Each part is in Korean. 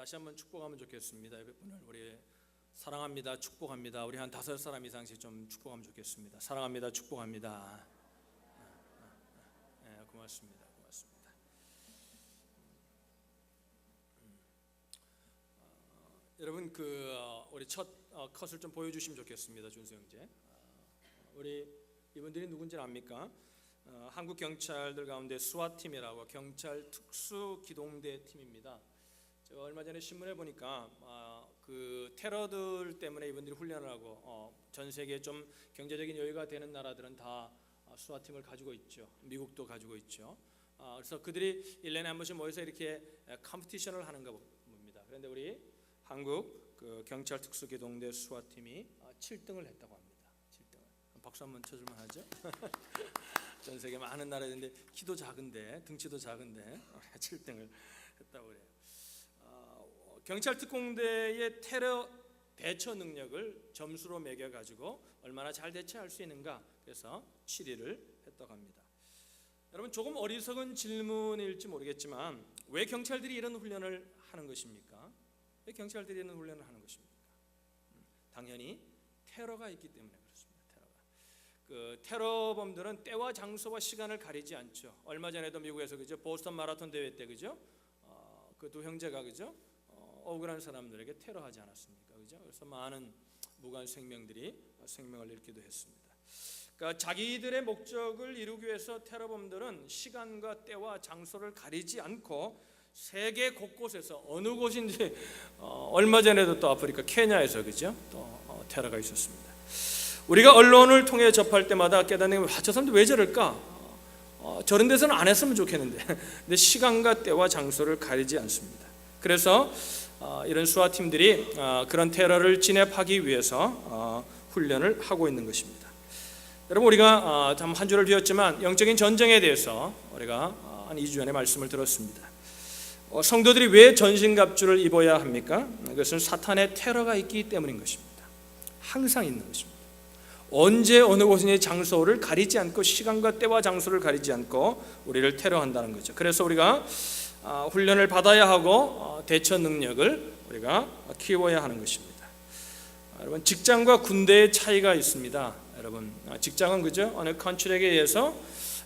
다시 한번 축복하면 좋겠습니다. 여러분을 우리 사랑합니다, 축복합니다. 우리 한 5사람 이상씩 좀 축복하면 좋겠습니다. 사랑합니다, 축복합니다. 네, 고맙습니다. 여러분 우리 첫 컷을 좀 보여주시면 좋겠습니다. 준수 형제. 우리 이분들이 누군지 압니까? 한국 경찰들 가운데 스와팀이라고 경찰 특수 기동대 팀입니다. 제가 얼마 전에 신문에 보니까 그 테러들 때문에 이분들이 훈련을 하고 전 세계에 좀 경제적인 여유가 되는 나라들은 다 스와팀을 가지고 있죠. 미국도 가지고 있죠. 그래서 그들이 1년에 한 번씩 모여서 이렇게 컴피티션을 하는가 봅니다. 그런데 우리 한국 그 경찰 특수 기동대 스와팀이 7등을 했다고 합니다. 7등을. 박수 한번 쳐줄만 하죠? 전 세계 많은 나라인데 키도 작은데 등치도 작은데 7등을 했다고 그래요. 경찰 특공대의 테러 대처 능력을 점수로 매겨 가지고 얼마나 잘 대처할 수 있는가, 그래서 7위를 했다고 합니다. 여러분, 조금 어리석은 질문일지 모르겠지만 왜 경찰들이 이런 훈련을 하는 것입니까? 왜 경찰들이 이런 훈련을 하는 것입니까? 당연히 테러가 있기 때문에 그렇습니다. 그 테러범들은 때와 장소와 시간을 가리지 않죠. 얼마 전에도 미국에서 그죠, 보스턴 마라톤 대회 때 그죠, 그 두 형제가 그죠, 억울한 사람들에게 테러하지 않았습니까? 그죠? 그래서 많은 무관 생명들이 생명을 잃기도 했습니다. 그러니까 자기들의 목적을 이루기 위해서 테러범들은 시간과 때와 장소를 가리지 않고 세계 곳곳에서 어느 곳인지 얼마 전에도 또 아프리카 케냐에서 그죠, 또 테러가 있었습니다. 우리가 언론을 통해 접할 때마다 깨닫는 게, 저 사람들 왜 저럴까? 저런 데서는 안 했으면 좋겠는데 근데 시간과 때와 장소를 가리지 않습니다. 그래서 이런 수화팀들이 그런 테러를 진압하기 위해서 훈련을 하고 있는 것입니다. 여러분, 우리가 한 주를 비웠지만 영적인 전쟁에 대해서 우리가 한 2주 전에 말씀을 들었습니다. 성도들이 왜 전신갑주를 입어야 합니까? 그것은 사탄의 테러가 있기 때문인 것입니다. 항상 있는 것입니다. 언제 어느 곳인지 장소를 가리지 않고, 시간과 때와 장소를 가리지 않고 우리를 테러한다는 거죠. 그래서 우리가 훈련을 받아야 하고 대처 능력을 우리가 키워야 하는 것입니다. 여러분, 직장과 군대의 차이가 있습니다. 여러분, 직장은 그죠, 어느 컨트랙에 의해서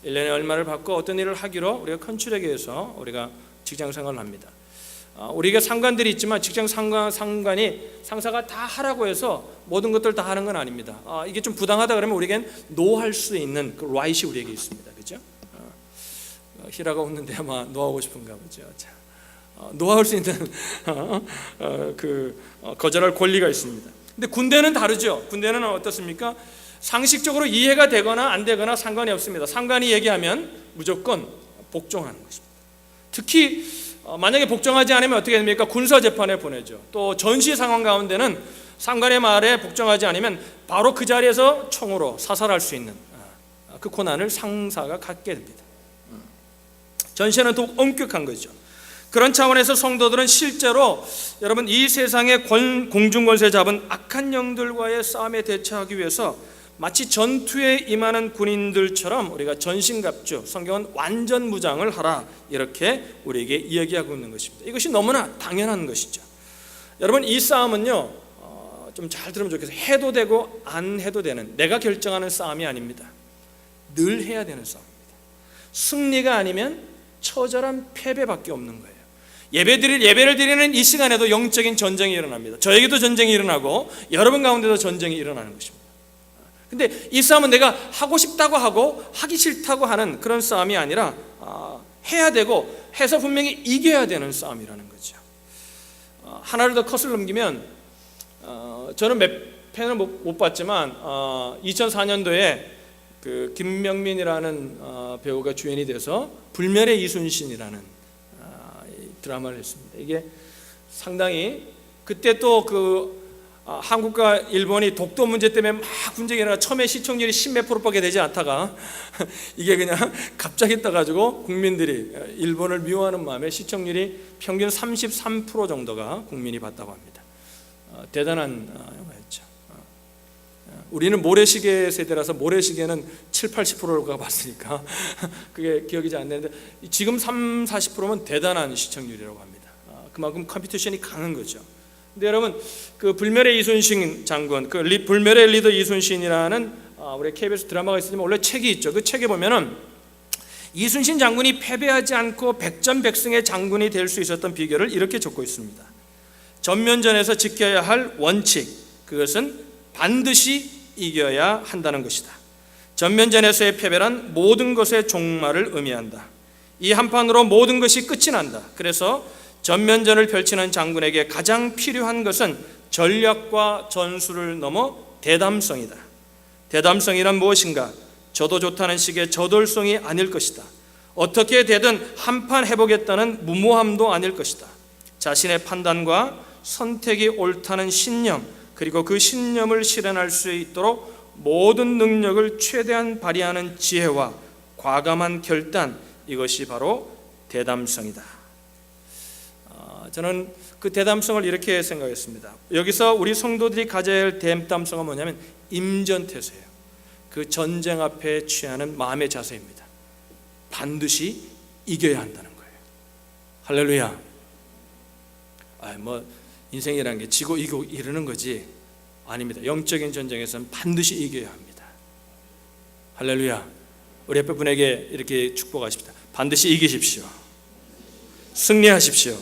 1년에 얼마를 받고 어떤 일을 하기로 우리가 컨트랙에 의해서 우리가 직장 생활을 합니다. 우리가 상관들이 있지만 직장 상관이 상사가 다 하라고 해서 모든 것들 다 하는 건 아닙니다. 이게 좀 부당하다 그러면 우리에겐 노할 수 있는 그 라이트이 우리에게 있습니다. 그죠? 히라가 웃는데 아마 노하고 싶은가 보죠. 노할 수 있는 거절할 권리가 있습니다. 근데 군대는 다르죠. 군대는 어떻습니까? 상식적으로 이해가 되거나 안 되거나 상관이 없습니다. 상관이 얘기하면 무조건 복종하는 것입니다. 특히 만약에 복종하지 않으면 어떻게 됩니까? 군사재판에 보내죠. 또 전시 상황 가운데는 상관의 말에 복종하지 않으면 바로 그 자리에서 총으로 사살할 수 있는 그 고난을 상사가 갖게 됩니다. 전시는 더욱 엄격한 거죠. 그런 차원에서 성도들은 실제로 여러분, 이 세상의 공중권세 잡은 악한 영들과의 싸움에 대처하기 위해서 마치 전투에 임하는 군인들처럼 우리가 전신갑주, 성경은 완전 무장을 하라, 이렇게 우리에게 이야기하고 있는 것입니다. 이것이 너무나 당연한 것이죠. 여러분, 이 싸움은요, 좀 잘 들으면 좋겠어요. 해도 되고 안 해도 되는, 내가 결정하는 싸움이 아닙니다. 늘 해야 되는 싸움입니다. 승리가 아니면 처절한 패배밖에 없는 거예요. 예배를 드리는 이 시간에도 영적인 전쟁이 일어납니다. 저에게도 전쟁이 일어나고 여러분 가운데도 전쟁이 일어나는 것입니다. 근데 이 싸움은 내가 하고 싶다고 하고 하기 싫다고 하는 그런 싸움이 아니라 해야 되고 해서 분명히 이겨야 되는 싸움이라는 거죠. 하나를 더 컷을 넘기면 저는 몇 편을 못 봤지만 2004년도에 그 김명민이라는 배우가 주연이 돼서 불멸의 이순신이라는 드라마를 했습니다. 이게 상당히 그때 또 한국과 일본이 독도 문제 때문에 막 분쟁이 일어나 처음에 시청률이 10몇 %밖에 되지 않다가 이게 그냥 갑자기 떠가지고 국민들이 일본을 미워하는 마음에 시청률이 평균 33% 정도가 국민이 봤다고 합니다. 대단한 영화였죠. 우리는 모래시계 세대라서 모래시계는 7, 80%가 봤으니까 그게 기억이 잘 안 되는데 지금 30, 40%면 대단한 시청률이라고 합니다. 그만큼 컴피티션이 강한 거죠. 근데 여러분, 그 불멸의 이순신 장군, 불멸의 리더 이순신이라는 우리 KBS 드라마가 있지만 원래 책이 있죠. 그 책에 보면은 이순신 장군이 패배하지 않고 백전백승의 장군이 될 수 있었던 비결을 이렇게 적고 있습니다. 전면전에서 지켜야 할 원칙, 그것은 반드시 이겨야 한다는 것이다. 전면전에서의 패배란 모든 것의 종말을 의미한다. 이 한판으로 모든 것이 끝이 난다. 그래서 전면전을 펼치는 장군에게 가장 필요한 것은 전략과 전술을 넘어 대담성이다. 대담성이란 무엇인가? 저도 좋다는 식의 저돌성이 아닐 것이다. 어떻게 되든 한판 해보겠다는 무모함도 아닐 것이다. 자신의 판단과 선택이 옳다는 신념, 그리고 그 신념을 실현할 수 있도록 모든 능력을 최대한 발휘하는 지혜와 과감한 결단, 이것이 바로 대담성이다. 저는 그 대담성을 이렇게 생각했습니다. 여기서 우리 성도들이 가져야 할 대담성은 뭐냐면 임전태세예요. 그 전쟁 앞에 취하는 마음의 자세입니다. 반드시 이겨야 한다는 거예요. 할렐루야. 인생이라는 게 지고 이기고 이러는 거지 아닙니다. 영적인 전쟁에서는 반드시 이겨야 합니다. 할렐루야. 우리 옆에 분에게 이렇게 축복하십시다. 반드시 이기십시오. 승리하십시오.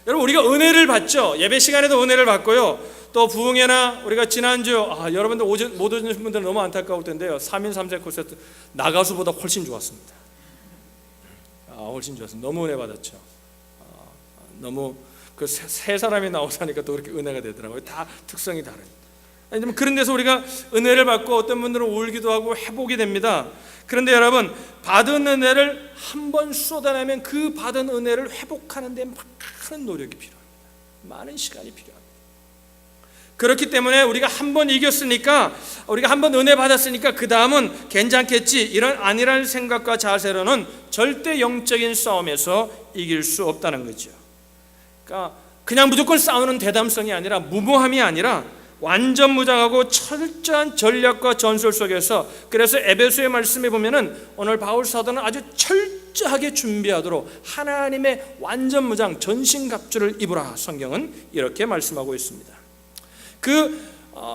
여러분, 우리가 은혜를 받죠. 예배 시간에도 은혜를 받고요. 또 부흥회나 우리가 지난주 여러분들 못 오신 분들은 너무 안타까울 텐데요. 3인 3색 콘서트 나가수보다 훨씬 좋았습니다. 훨씬 좋았습니다. 너무 은혜 받았죠. 너무 그 세 사람이 나오자니까 또 그렇게 은혜가 되더라고요. 다 특성이 다른. 그런 데서 우리가 은혜를 받고 어떤 분들은 울기도 하고 회복이 됩니다. 그런데 여러분, 받은 은혜를 한번 쏟아내면 그 받은 은혜를 회복하는 데 많은 노력이 필요합니다. 많은 시간이 필요합니다. 그렇기 때문에 우리가 한번 이겼으니까, 우리가 한번 은혜 받았으니까 그 다음은 괜찮겠지, 이런 아니라는 생각과 자세로는 절대 영적인 싸움에서 이길 수 없다는 거죠. 그러니까 그냥 무조건 싸우는 대담성이 아니라, 무모함이 아니라 완전 무장하고 철저한 전략과 전술 속에서, 그래서 에베소의 말씀에 보면은 오늘 바울 사도는 아주 철저하게 준비하도록 하나님의 완전 무장 전신갑주를 입으라, 성경은 이렇게 말씀하고 있습니다. 그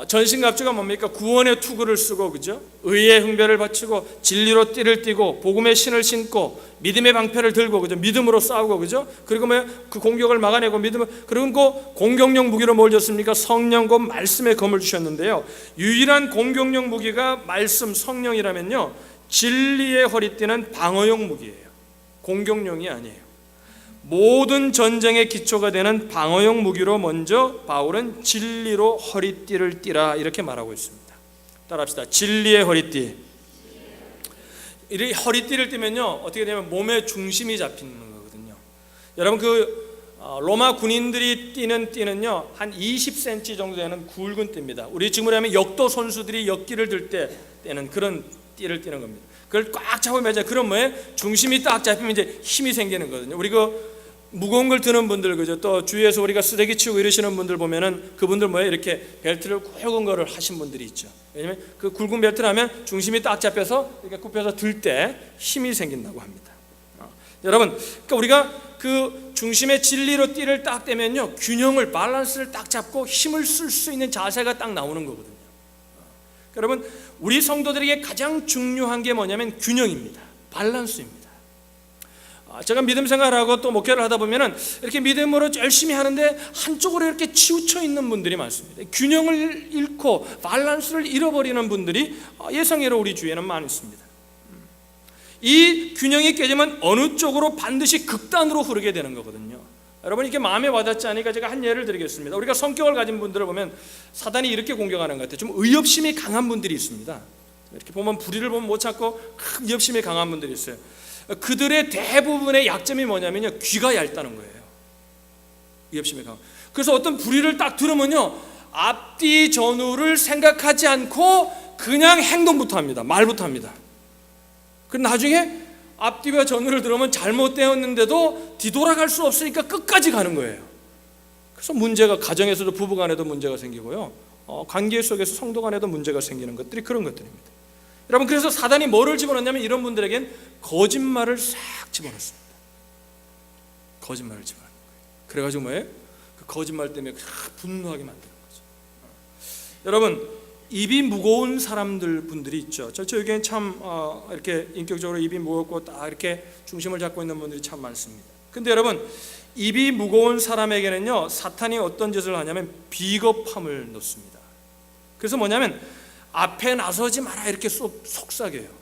전신갑주가 뭡니까? 구원의 투구를 쓰고, 그죠? 의의 흥배를 바치고, 진리로 띠를 띠고, 복음의 신을 신고, 믿음의 방패를 들고, 그죠? 믿음으로 싸우고, 그죠? 그리고 그 공격을 막아내고, 그리고 공격용 무기로 뭘 줬습니까? 성령 곧 말씀의 검을 주셨는데요. 유일한 공격용 무기가 말씀, 성령이라면요, 진리의 허리띠는 방어용 무기예요. 공격용이 아니에요. 모든 전쟁의 기초가 되는 방어용 무기로 먼저 바울은 진리로 허리띠를 띠라, 이렇게 말하고 있습니다. 따라합시다. 진리의 허리띠. 이 허리띠를 띠면요, 어떻게 되면 몸의 중심이 잡히는 거거든요. 여러분, 그 로마 군인들이 띠는 띠는요, 한 20cm 정도 되는 굵은 띠입니다. 우리 지금으로 하면 역도 선수들이 역기를 들 때 띠는 그런 띠를 띠는 겁니다. 그걸 꽉 잡으면 그런 중심이 딱 잡히면 이제 힘이 생기는 거거든요. 우리 그 무거운 걸 드는 분들, 그죠? 또 주위에서 우리가 쓰레기 치우고 이러시는 분들 보면은 그분들 이렇게 벨트를 굵은 거를 하신 분들이 있죠. 왜냐면 그 굵은 벨트를 하면 중심이 딱 잡혀서 이렇게 굽혀서 들 때 힘이 생긴다고 합니다. 여러분, 그러니까 우리가 그 중심의 진리로 띠를 딱 떼면요, 균형을, 밸런스를 딱 잡고 힘을 쓸 수 있는 자세가 딱 나오는 거거든요. 여러분, 우리 성도들에게 가장 중요한 게 뭐냐면 균형입니다. 밸런스입니다. 제가 믿음 생활하고 또 목회를 하다 보면은 이렇게 믿음으로 열심히 하는데 한쪽으로 이렇게 치우쳐 있는 분들이 많습니다. 균형을 잃고 밸런스를 잃어버리는 분들이 예상외로 우리 주위에는 많습니다. 이 균형이 깨지면 어느 쪽으로 반드시 극단으로 흐르게 되는 거거든요. 여러분, 이렇게 마음에 와닿지 않으니까 제가 한 예를 드리겠습니다. 우리가 성격을 가진 분들을 보면 사단이 이렇게 공격하는 것 같아요. 좀 의협심이 강한 분들이 있습니다. 이렇게 보면 불의를 보면 못 참고 큰 의협심이 강한 분들이 있어요. 그들의 대부분의 약점이 뭐냐면요, 귀가 얇다는 거예요. 의협심이 강한. 그래서 어떤 불의를 딱 들으면요, 앞뒤 전후를 생각하지 않고 그냥 행동부터 합니다. 말부터 합니다. 그럼 나중에 앞뒤와 전후를 들으면 잘못되었는데도 뒤돌아갈 수 없으니까 끝까지 가는 거예요. 그래서 문제가, 가정에서도 부부간에도 문제가 생기고요, 관계 속에서 성도 간에도 문제가 생기는 것들이 그런 것들입니다. 여러분, 그래서 사단이 뭐를 집어넣냐면 이런 분들에겐 거짓말을 싹 집어넣습니다. 거짓말을 집어넣는 거예요. 그래가지고 뭐예요? 그 거짓말 때문에 분노하게 만드는 거죠. 여러분, 입이 무거운 분들이 있죠. 저 여기엔 참 이렇게 인격적으로 입이 무겁고 딱 이렇게 중심을 잡고 있는 분들이 참 많습니다. 근데 여러분, 입이 무거운 사람에게는요, 사탄이 어떤 짓을 하냐면 비겁함을 넣습니다. 그래서 뭐냐면 앞에 나서지 마라 이렇게 속삭여요.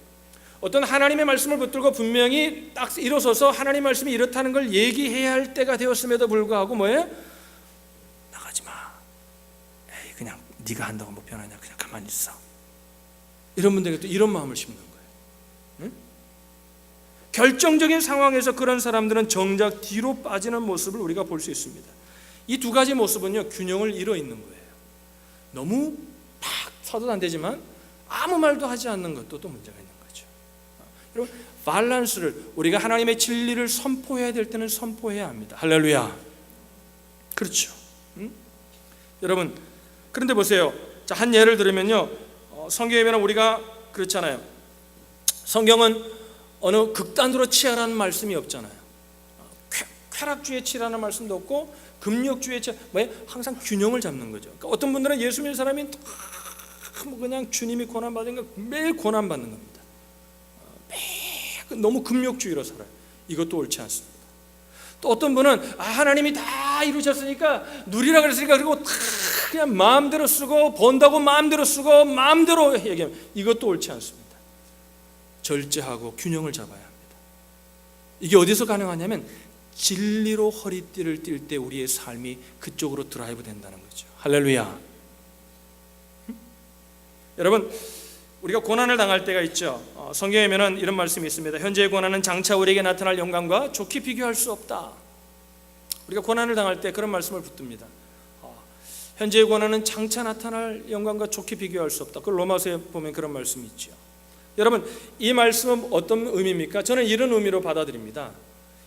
어떤 하나님의 말씀을 붙들고 분명히 딱 일어서서 하나님 말씀이 이렇다는 걸 얘기해야 할 때가 되었음에도 불구하고 뭐예요? 나가지 마. 에이, 그냥 네가 한다고 뭐 변하냐, 그냥 가만히 있어. 이런 분들에게 또 이런 마음을 심는 거예요. 응? 결정적인 상황에서 그런 사람들은 정작 뒤로 빠지는 모습을 우리가 볼 수 있습니다. 이 두 가지 모습은요, 균형을 잃어 있는 거예요. 너무 팍 서도 안 되지만 아무 말도 하지 않는 것도 또 문제가 있는 거죠. 여러분, 밸런스를, 우리가 하나님의 진리를 선포해야 될 때는 선포해야 합니다. 할렐루야. 그렇죠. 응? 여러분, 그런데 보세요. 자, 한 예를 들으면요, 성경에 보면 우리가 그렇잖아요. 성경은 어느 극단으로 치하라는 말씀이 없잖아요. 쾌락주의에 치라는 말씀도 없고 금욕주의에 항상 균형을 잡는 거죠. 그러니까 어떤 분들은 예수 믿는 사람이 그냥 주님이 고난 받으니까 매일 고난 받는 겁니다. 매일 너무 금욕주의로 살아요. 이것도 옳지 않습니다. 또 어떤 분은 하나님이 다 이루셨으니까 누리라 그랬으니까 그리고 그냥 마음대로 쓰고 번다고 마음대로 쓰고 마음대로 얘기하면 이것도 옳지 않습니다. 절제하고 균형을 잡아야 합니다. 이게 어디서 가능하냐면 진리로 허리띠를 띨 때 우리의 삶이 그쪽으로 드라이브 된다는 거죠. 할렐루야. 여러분, 우리가 고난을 당할 때가 있죠. 성경에 보면 이런 말씀이 있습니다. 현재의 고난은 장차 우리에게 나타날 영광과 좋게 비교할 수 없다. 우리가 고난을 당할 때 그런 말씀을 붙듭니다. 현재의 고난은 장차 나타날 영광과 좋게 비교할 수 없다. 그 로마서에 보면 그런 말씀이 있죠. 여러분, 이 말씀은 어떤 의미입니까? 저는 이런 의미로 받아들입니다.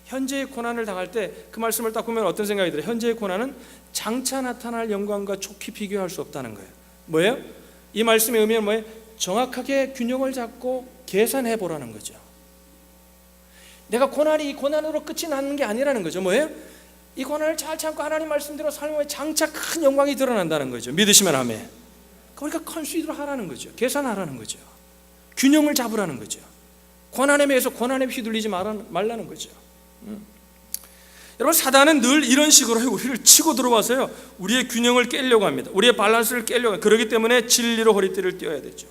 현재의 고난을 당할 때 그 말씀을 딱 보면 어떤 생각이 들어요? 현재의 고난은 장차 나타날 영광과 좋게 비교할 수 없다는 거예요. 뭐예요? 이 말씀의 의미는 뭐예요? 정확하게 균형을 잡고 계산해 보라는 거죠. 내가 고난이 이 고난으로 끝이 나는 게 아니라는 거죠. 뭐예요? 이 고난을 잘 참고 하나님 말씀대로 살면 장차 큰 영광이 드러난다는 거죠. 믿으시면 아멘. 그러니까 컨시드로 하라는 거죠. 계산하라는 거죠. 균형을 잡으라는 거죠. 고난에 매여서 고난에 휘둘리지 말라는 거죠. 여러분, 사단은 늘 이런 식으로 우리를 치고 들어와서요, 우리의 균형을 깨려고 합니다. 우리의 밸런스를 깨려고 합니다. 그렇기 때문에 진리로 허리띠를 띄어야 되죠.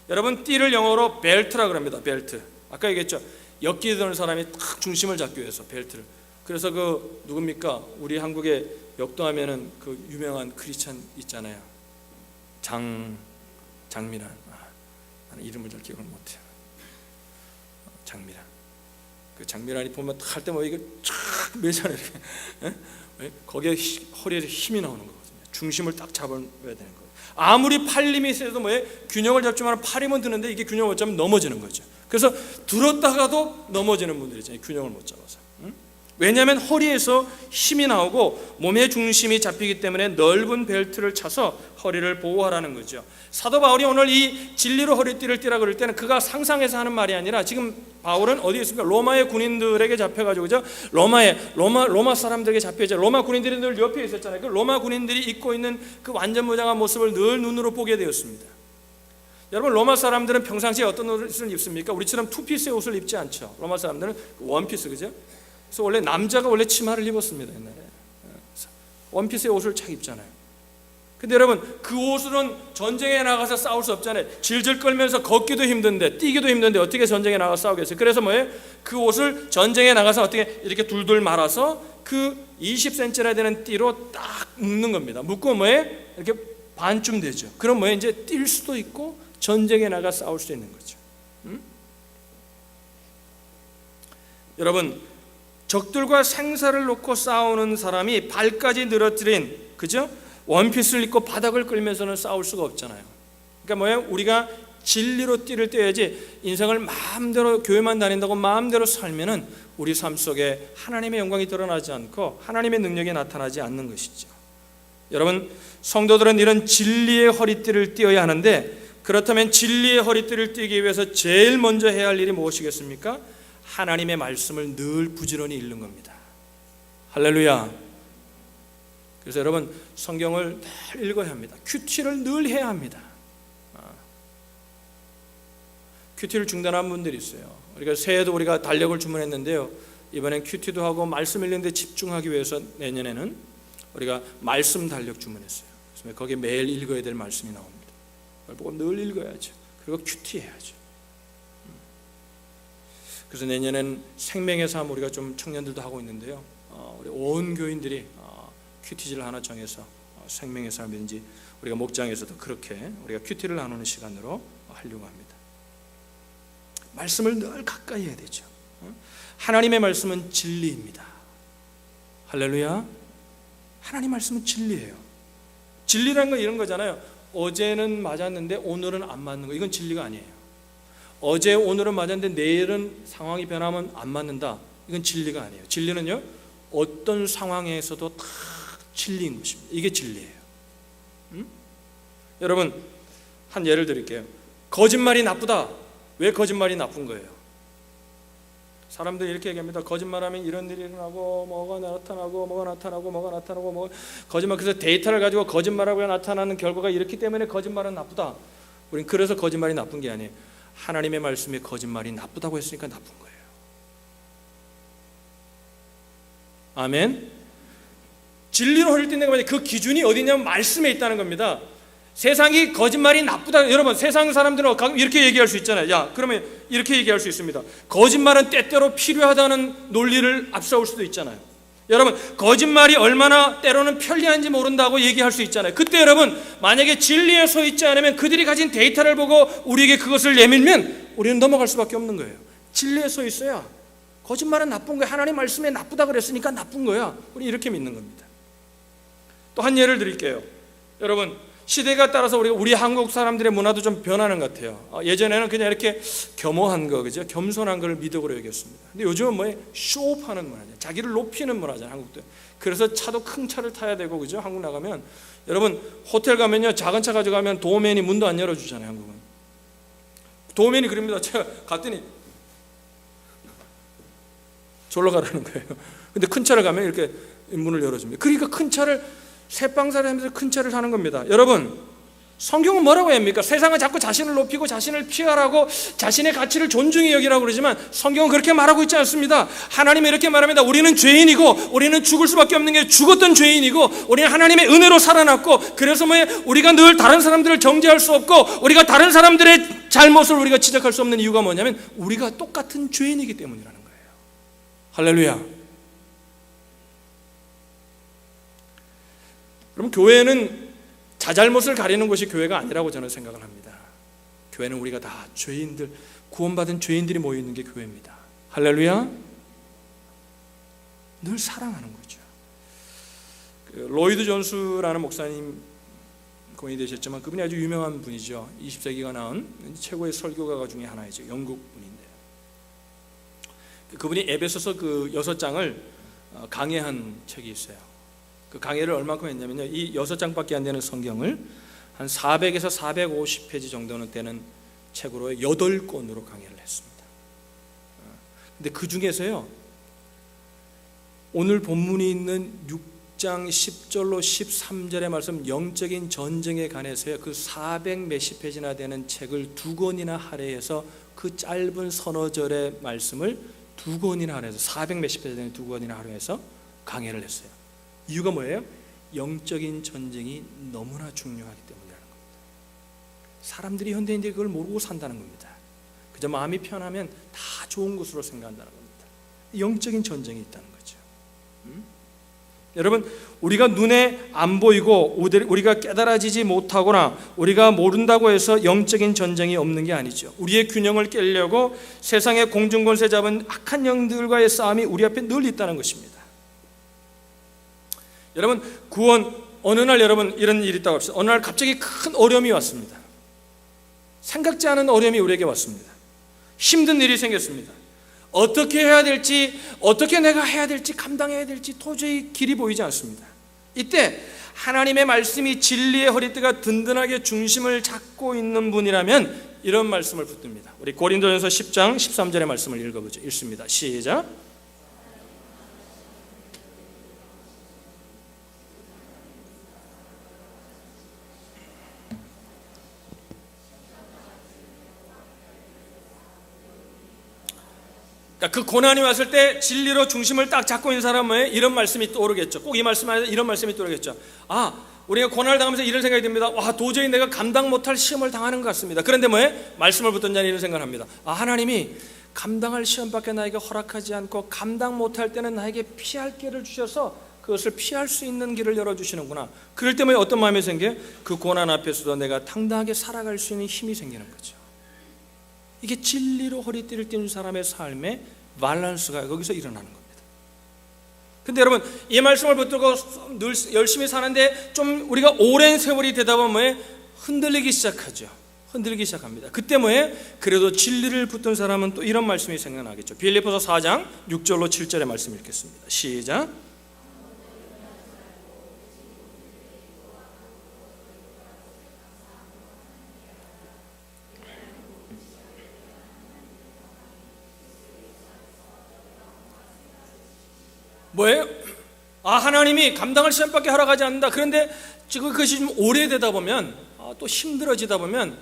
여러분, 띠를 영어로 벨트라고 합니다. 벨트. 아까 얘기했죠. 역기 드는 사람이 딱 중심을 잡기 위해서 벨트를. 그래서 그 누굽니까? 우리 한국에 역도하면은 그 유명한 크리스찬 있잖아요. 장미란. 나는 이름을 잘 기억을 못해요. 장미란. 그 장미란이 보면 할 때 뭐 이게 쫙 매잖아요. 이렇게. 거기에 허리에 힘이 나오는 거거든요. 중심을 딱 잡아야 되는 거예요. 아무리 팔림이 세도 뭐예요? 균형을 잡지만 팔이면 드는데 이게 균형을 못 잡으면 넘어지는 거죠. 그래서 들었다가도 넘어지는 분들 있잖아요. 균형을 못 잡아서. 왜냐하면 허리에서 힘이 나오고 몸의 중심이 잡히기 때문에 넓은 벨트를 차서 허리를 보호하라는 거죠. 사도 바울이 오늘 이 진리로 허리띠를 띠라 그럴 때는 그가 상상해서 하는 말이 아니라 지금 바울은 어디에 있습니까? 로마의 군인들에게 잡혀가지고 그죠? 로마 사람들에게 잡혀있죠. 로마 군인들이 늘 옆에 있었잖아요. 그 로마 군인들이 입고 있는 그 완전 무장한 모습을 늘 눈으로 보게 되었습니다. 여러분, 로마 사람들은 평상시에 어떤 옷을 입습니까? 우리처럼 투피스의 옷을 입지 않죠. 로마 사람들은 원피스, 그죠? 그래서 원래 남자가 원래 치마를 입었습니다. 옛날에 원피스의 옷을 착 입잖아요. 근데 여러분, 그 옷으로는 전쟁에 나가서 싸울 수 없잖아요. 질질 끌면서 걷기도 힘든데 뛰기도 힘든데 어떻게 전쟁에 나가서 싸우겠어요? 그래서 뭐예요? 그 옷을 전쟁에 나가서 어떻게 이렇게 둘둘 말아서 그 20cm나 되는 띠로 딱 묶는 겁니다. 묶고 뭐예요? 이렇게 반쯤 되죠. 그럼 뭐예요? 이제 뛸 수도 있고 전쟁에 나가 싸울 수 있는 거죠. 여러분, 적들과 생사를 놓고 싸우는 사람이 발까지 늘어뜨린, 그죠? 원피스를 입고 바닥을 끌면서는 싸울 수가 없잖아요. 그러니까 뭐예요? 우리가 진리로 띠를 떼야지 인생을 마음대로 교회만 다닌다고 마음대로 살면은 우리 삶 속에 하나님의 영광이 드러나지 않고 하나님의 능력이 나타나지 않는 것이죠. 여러분, 성도들은 이런 진리의 허리띠를 띄어야 하는데, 그렇다면 진리의 허리띠를 띄기 위해서 제일 먼저 해야 할 일이 무엇이겠습니까? 하나님의 말씀을 늘 부지런히 읽는 겁니다. 할렐루야. 그래서 여러분 성경을 늘 읽어야 합니다. 큐티를 늘 해야 합니다. 큐티를 중단한 분들이 있어요. 우리가 새해도 우리가 달력을 주문했는데요, 이번엔 큐티도 하고 말씀 읽는 데 집중하기 위해서 내년에는 우리가 말씀 달력 주문했어요. 그래서 거기에 매일 읽어야 될 말씀이 나옵니다. 그걸 보고 늘 읽어야죠. 그리고 큐티 해야죠. 그래서 내년엔 생명의 삶 우리가 좀 청년들도 하고 있는데요, 우리 온 교인들이 큐티지를 하나 정해서 생명의 삶인지 우리가 목장에서도 그렇게 우리가 큐티를 나누는 시간으로 하려고 합니다. 말씀을 늘 가까이 해야 되죠. 하나님의 말씀은 진리입니다. 할렐루야. 하나님 말씀은 진리예요. 진리라는 건 이런 거잖아요. 어제는 맞았는데 오늘은 안 맞는 거, 이건 진리가 아니에요. 어제 오늘은 맞았는데 내일은 상황이 변하면 안 맞는다, 이건 진리가 아니에요. 진리는요, 어떤 상황에서도 다 진리인 것입니다. 이게 진리예요. 여러분 한 예를 드릴게요. 거짓말이 나쁘다. 왜 거짓말이 나쁜 거예요? 사람들이 이렇게 얘기합니다. 거짓말하면 이런 일이 일어나고 뭐가 나타나고 거짓말. 그래서 데이터를 가지고 거짓말하고 나타나는 결과가 이렇기 때문에 거짓말은 나쁘다. 우린 그래서 거짓말이 나쁜 게 아니에요. 하나님의 말씀에 거짓말이 나쁘다고 했으니까 나쁜 거예요. 아멘. 진리로 헐뜯는 거, 그 기준이 어디냐면 말씀에 있다는 겁니다. 세상이 거짓말이 나쁘다. 여러분 세상 사람들은 이렇게 얘기할 수 있잖아요. 야, 그러면 이렇게 얘기할 수 있습니다. 거짓말은 때때로 필요하다는 논리를 앞세울 수도 있잖아요. 여러분 거짓말이 얼마나 때로는 편리한지 모른다고 얘기할 수 있잖아요. 그때 여러분 만약에 진리에 서 있지 않으면, 그들이 가진 데이터를 보고 우리에게 그것을 내밀면 우리는 넘어갈 수밖에 없는 거예요. 진리에 서 있어야 거짓말은 나쁜 거야. 하나님 말씀에 나쁘다 그랬으니까 나쁜 거야. 우리 이렇게 믿는 겁니다. 또 한 예를 드릴게요. 여러분 시대가 따라서 우리 한국 사람들의 문화도 좀 변하는 것 같아요. 예전에는 그냥 이렇게 겸허한 거, 그죠? 겸손한 걸 미덕으로 여겼습니다. 근데 요즘은 뭐예요? 쇼업하는 문화죠. 자기를 높이는 문화잖아요, 한국도. 그래서 차도 큰 차를 타야 되고, 그죠? 한국 나가면 여러분 호텔 가면요, 작은 차 가져가면 도어맨이 문도 안 열어주잖아요, 한국은. 도어맨이 그럽니다. 제가 갔더니 졸러 가라는 거예요. 근데 큰 차를 가면 이렇게 문을 열어줍니다. 그러니까 큰 차를, 새빵살이 하면서 큰 차를 사는 겁니다. 여러분 성경은 뭐라고 합니까? 세상은 자꾸 자신을 높이고 자신을 피하라고, 자신의 가치를 존중히 여기라고 그러지만 성경은 그렇게 말하고 있지 않습니다. 하나님은 이렇게 말합니다. 우리는 죄인이고, 우리는 죽을 수밖에 없는 게 죽었던 죄인이고, 우리는 하나님의 은혜로 살아났고, 그래서 우리가 늘 다른 사람들을 정죄할 수 없고, 우리가 다른 사람들의 잘못을 우리가 지적할 수 없는 이유가 뭐냐면 우리가 똑같은 죄인이기 때문이라는 거예요. 할렐루야. 그럼 교회는 자잘못을 가리는 곳이 교회가 아니라고 저는 생각을 합니다. 교회는 우리가 다 죄인들, 구원받은 죄인들이 모여있는 게 교회입니다. 할렐루야. 늘 사랑하는 거죠. 로이드 존스라는 목사님 고인이 되셨지만 그분이 아주 유명한 분이죠. 20세기가 낳은 최고의 설교가 중에 하나이죠. 영국 분인데요. 그분이 에베소서 그 6장을 강해한 책이 있어요. 그 강해를 얼마큼 했냐면요, 이 6장밖에 안 되는 성경을 한 400에서 450페이지 정도는 되는 책으로 8권으로 강해를 했습니다. 근데 그 중에서요, 오늘 본문이 있는 6장 10절로 13절의 말씀, 영적인 전쟁에 관해서요, 그 400 몇십 페이지나 되는 책을 2권이나 할애해서 그 짧은 서너 절의 말씀을 2권이나 할애해서 400 몇십 페이지 되는 2권이나 할애해서 강해를 했어요. 이유가 뭐예요? 영적인 전쟁이 너무나 중요하기 때문이라는 겁니다. 사람들이, 현대인들이 그걸 모르고 산다는 겁니다. 그저 마음이 편하면 다 좋은 것으로 생각한다는 겁니다. 영적인 전쟁이 있다는 거죠. 여러분 우리가 눈에 안 보이고 우리가 깨달아지지 못하거나 우리가 모른다고 해서 영적인 전쟁이 없는 게 아니죠. 우리의 균형을 깨려고 세상의 공중권세 잡은 악한 영들과의 싸움이 우리 앞에 늘 있다는 것입니다. 여러분 구원, 어느 날 여러분 이런 일이 있다고 합시다. 어느 날 갑자기 큰 어려움이 왔습니다. 생각지 않은 어려움이 우리에게 왔습니다. 힘든 일이 생겼습니다. 어떻게 해야 될지, 어떻게 내가 해야 될지, 감당해야 될지 도저히 길이 보이지 않습니다. 이때 하나님의 말씀이 진리의 허리띠가 든든하게 중심을 잡고 있는 분이라면 이런 말씀을 붙듭니다. 우리 고린도전서 10장 13절의 말씀을 읽어보죠. 읽습니다. 시작. 그러니까 그 고난이 왔을 때 진리로 중심을 딱 잡고 있는 사람은 이런 말씀이 떠오르겠죠. 꼭 이 말씀 안에서 이런 말씀이 떠오르겠죠. 우리가 고난을 당하면서 이런 생각이 듭니다. 도저히 내가 감당 못할 시험을 당하는 것 같습니다. 그런데 말씀을 붙든 자는 이런 생각을 합니다. 하나님이 감당할 시험밖에 나에게 허락하지 않고 감당 못할 때는 나에게 피할 길을 주셔서 그것을 피할 수 있는 길을 열어주시는구나. 그럴 때 어떤 마음이 생겨요? 그 고난 앞에서도 내가 당당하게 살아갈 수 있는 힘이 생기는 거죠. 이게 진리로 허리띠를 띠는 사람의 삶의 밸런스가 거기서 일어나는 겁니다. 근데 여러분, 이 말씀을 붙들고 늘 열심히 사는데 좀 우리가 오랜 세월이 되다 보면 흔들리기 시작하죠. 흔들리기 시작합니다. 그때 그래도 진리를 붙든 사람은 또 이런 말씀이 생각나겠죠. 빌립보서 4장 6절로 7절의 말씀 읽겠습니다. 시작. 뭐예요? 하나님이 감당할 시험밖에 허락하지 않는다. 그런데 지금 그것이 좀 오래되다 보면 또 힘들어지다 보면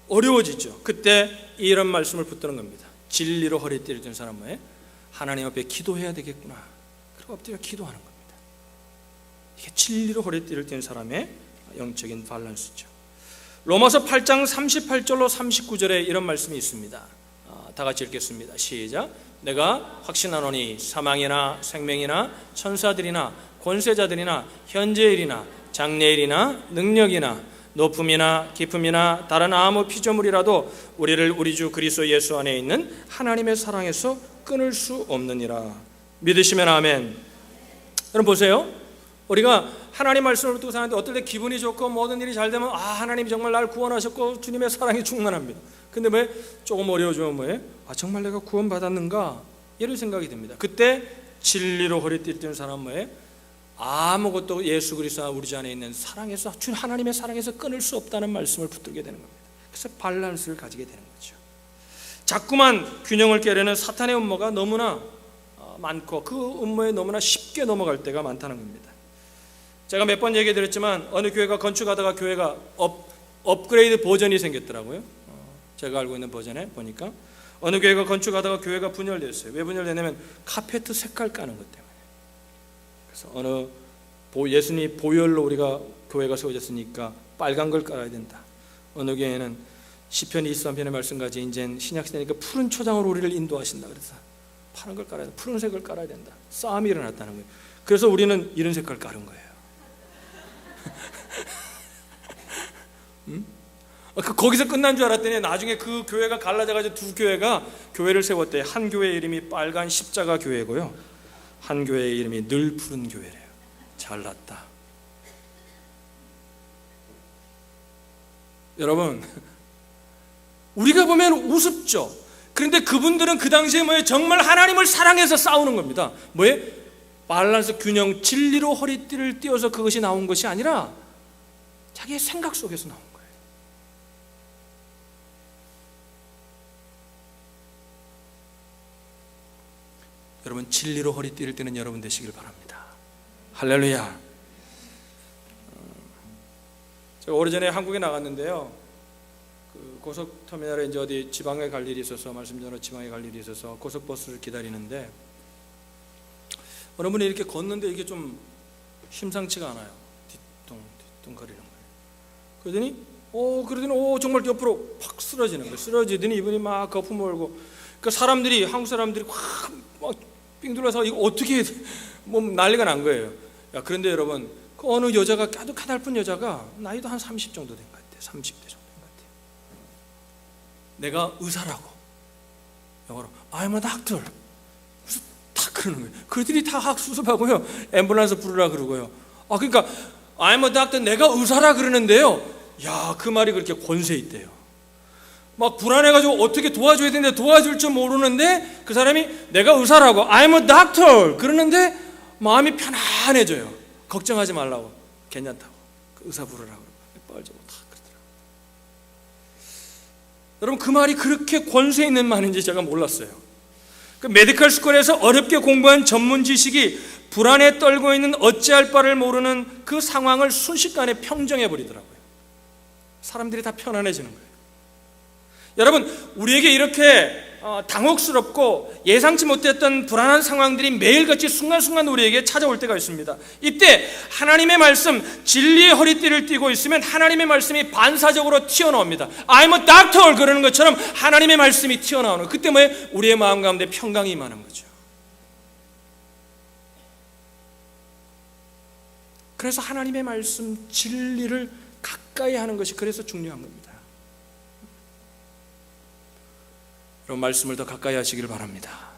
어려워지죠. 그때 이런 말씀을 붙드는 겁니다. 진리로 허리띠를 든 사람은 하나님 앞에 기도해야 되겠구나. 그리고 엎드려 기도하는 겁니다. 이게 진리로 허리띠를 든 사람의 영적인 밸런스죠. 로마서 8장 38절로 39절에 이런 말씀이 있습니다. 다 같이 읽겠습니다. 시작. 내가 확신하노니 사망이나 생명이나 천사들이나 권세자들이나 현재일이나 장래일이나 능력이나 높음이나 깊음이나 다른 아무 피조물이라도 우리를 우리 주 그리스도 예수 안에 있는 하나님의 사랑에서 끊을 수 없느니라. 믿으시면 아멘. 여러분 보세요. 우리가 하나님 말씀을 듣고 사는데 어떨 때 기분이 좋고 모든 일이 잘 되면 하나님이 정말 나를 구원하셨고 주님의 사랑이 충만합니다. 근데 조금 어려워지면 정말 내가 구원받았는가? 이런 생각이 듭니다. 그때 진리로 허리띠를 띠는 사람은 아무것도 예수 그리스도 우리 주 안에 있는 사랑에서 하나님의 사랑에서 끊을 수 없다는 말씀을 붙들게 되는 겁니다. 그래서 밸런스를 가지게 되는 거죠. 자꾸만 균형을 깨려는 사탄의 음모가 너무나 많고 그 음모에 너무나 쉽게 넘어갈 때가 많다는 겁니다. 제가 몇 번 얘기 드렸지만 어느 교회가 건축하다가 교회가 업그레이드 버전이 생겼더라고요. 제가 알고 있는 버전에 보니까 어느 교회가 건축하다가 교회가 분열됐어요. 왜 분열되냐면 카페트 색깔 까는 것 때문에. 그래서 어느 예수님 보혈로 우리가 교회가 세워졌으니까 빨간 걸 깔아야 된다. 어느 교회는 시편 23편의 말씀까지 이제 신약 시대니까 푸른 초장으로 우리를 인도하신다. 그래서 파란 걸 깔아야 된다. 푸른색을 깔아야 된다. 싸움이 일어났다는 거예요. 그래서 우리는 이런 색깔 깔은 거예요. 거기서 끝난 줄 알았더니 나중에 그 교회가 갈라져가지고 두 교회가 교회를 세웠대요. 한 교회 이름이 빨간 십자가 교회고요, 한 교회의 이름이 늘 푸른 교회래요. 잘났다. 여러분, 우리가 보면 우습죠. 그런데 그분들은 그 당시에 정말 하나님을 사랑해서 싸우는 겁니다. 밸런스, 균형, 진리로 허리띠를 띄워서 그것이 나온 것이 아니라 자기의 생각 속에서 나온 거예요. 여러분, 진리로 허리띠를 띠는 여러분 되시길 바랍니다. 할렐루야. 제가 오래전에 한국에 나갔는데요, 그 고속터미널에 이제 어디 지방에 갈 일이 있어서, 말씀대로 지방에 갈 일이 있어서 고속버스를 기다리는데 어느 분이 이렇게 걷는데 이게 좀 심상치가 않아요. 뒤뚱거리는 거예요. 그러더니 정말 옆으로 팍 쓰러지는 거예요. 쓰러지더니 이분이 막 거품 몰고, 그러니까 한국 사람들이 막 빙둘러서 이거 어떻게 난리가 난 거예요. 그런데 여러분, 그 어느 여자가 아주 가냘픈 여자가 나이도 한 30 정도 된 것 같아요. 30대 정도 된 것 같아요. 내가 의사라고, 영어로 I'm a doctor. 그래서 다 그러는 거예요. 그들이 다 수습하고요, 앰뷸런스 부르라 그러고요. 그러니까 I'm a doctor, 내가 의사라 그러는데요, 그 말이 그렇게 권세 있대요. 막 불안해가지고 어떻게 도와줘야 되는데 도와줄 줄 모르는데 그 사람이 내가 의사라고 I'm a doctor 그러는데 마음이 편안해져요. 걱정하지 말라고, 괜찮다고, 그 의사 부르라고 뻘저고 다 그러더라고요. 여러분, 그 말이 그렇게 권세 있는 말인지 제가 몰랐어요. 그 메디컬 스쿨에서 어렵게 공부한 전문 지식이 불안에 떨고 있는 어찌할 바를 모르는 그 상황을 순식간에 평정해 버리더라고요. 사람들이 다 편안해지는 거예요. 여러분, 우리에게 이렇게 당혹스럽고 예상치 못했던 불안한 상황들이 매일같이 순간순간 우리에게 찾아올 때가 있습니다. 이때 하나님의 말씀, 진리의 허리띠를 띠고 있으면 하나님의 말씀이 반사적으로 튀어나옵니다. I'm a doctor 그러는 것처럼 하나님의 말씀이 튀어나오는, 그때 뭐에 우리의 마음 가운데 평강이 임하는 거죠. 그래서 하나님의 말씀, 진리를 가까이 하는 것이 그래서 중요한 겁니다. 그런 말씀을 더 가까이 하시길 바랍니다.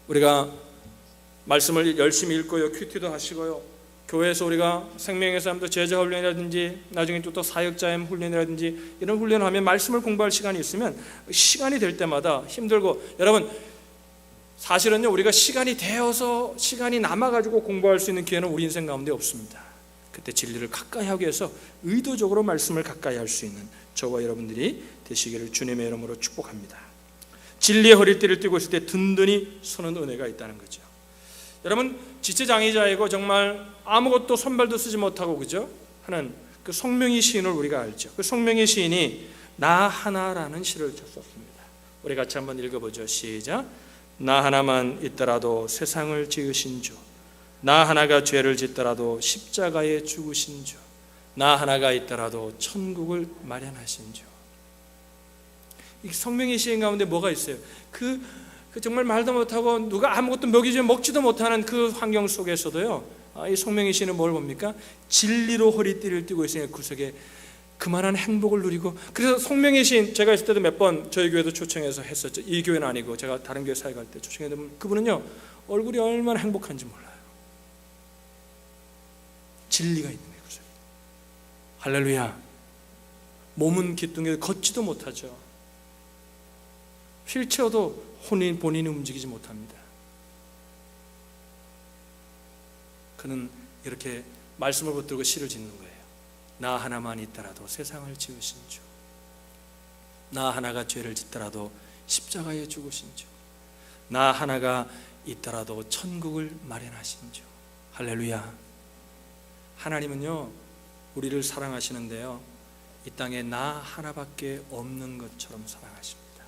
우리가 말씀을 열심히 읽고요, 큐티도 하시고요, 교회에서 우리가 생명의 삶도 제자 훈련이라든지 나중에 또 사역자임 훈련이라든지 이런 훈련을 하면 말씀을 공부할 시간이 있으면 시간이 될 때마다 힘들고, 여러분 사실은요, 우리가 시간이 되어서 시간이 남아가지고 공부할 수 있는 기회는 우리 인생 가운데 없습니다. 그때 진리를 가까이 하기 위해서 의도적으로 말씀을 가까이 할 수 있는 저와 여러분들이 되시기를 주님의 이름으로 축복합니다. 진리의 허리띠를 띠고 있을 때 든든히 서는 은혜가 있다는 거죠. 여러분 지체장애자이고 정말 아무것도 손발도 쓰지 못하고 그죠? 하는 그 송명희 시인을 우리가 알죠. 그 송명희 시인이 나 하나라는 시를 썼습니다. 우리 같이 한번 읽어보죠. 시작. 나 하나만 있더라도 세상을 지으신 주, 나 하나가 죄를 짓더라도 십자가에 죽으신 주, 나 하나가 있더라도 천국을 마련하신 주. 이 성명의 시인 가운데 뭐가 있어요? 그 정말 말도 못하고 누가 아무것도 먹지도 못하는 그 환경 속에서도요, 이 성명의 시인은 뭘 봅니까? 진리로 허리띠를 띠고 있으니까 그 속에 그만한 행복을 누리고. 그래서 성명의 시인, 제가 있을 때도 몇 번 저희 교회도 초청해서 했었죠. 이 교회는 아니고 제가 다른 교회 사역할 때 초청했는데 그분은요, 얼굴이 얼마나 행복한지 몰라요. 진리가 있는 거예요. 그 속에. 할렐루야. 몸은 기뚱해 걷지도 못하죠. 휠체어도 본인이 움직이지 못합니다. 그는 이렇게 말씀을 붙들고 시를 짓는 거예요. 나 하나만 있더라도 세상을 지으신 주, 나 하나가 죄를 짓더라도 십자가에 죽으신 주, 나 하나가 있더라도 천국을 마련하신 주. 할렐루야. 하나님은요, 우리를 사랑하시는데요, 이 땅에 나 하나밖에 없는 것처럼 사랑하십니다.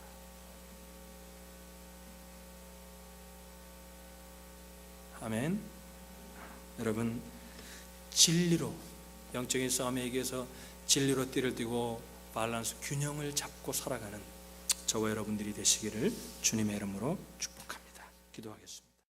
아멘. 여러분, 진리로, 영적인 싸움에 이겨서 진리로 띠를 띠고 밸런스, 균형을 잡고 살아가는 저와 여러분들이 되시기를 주님의 이름으로 축복합니다. 기도하겠습니다.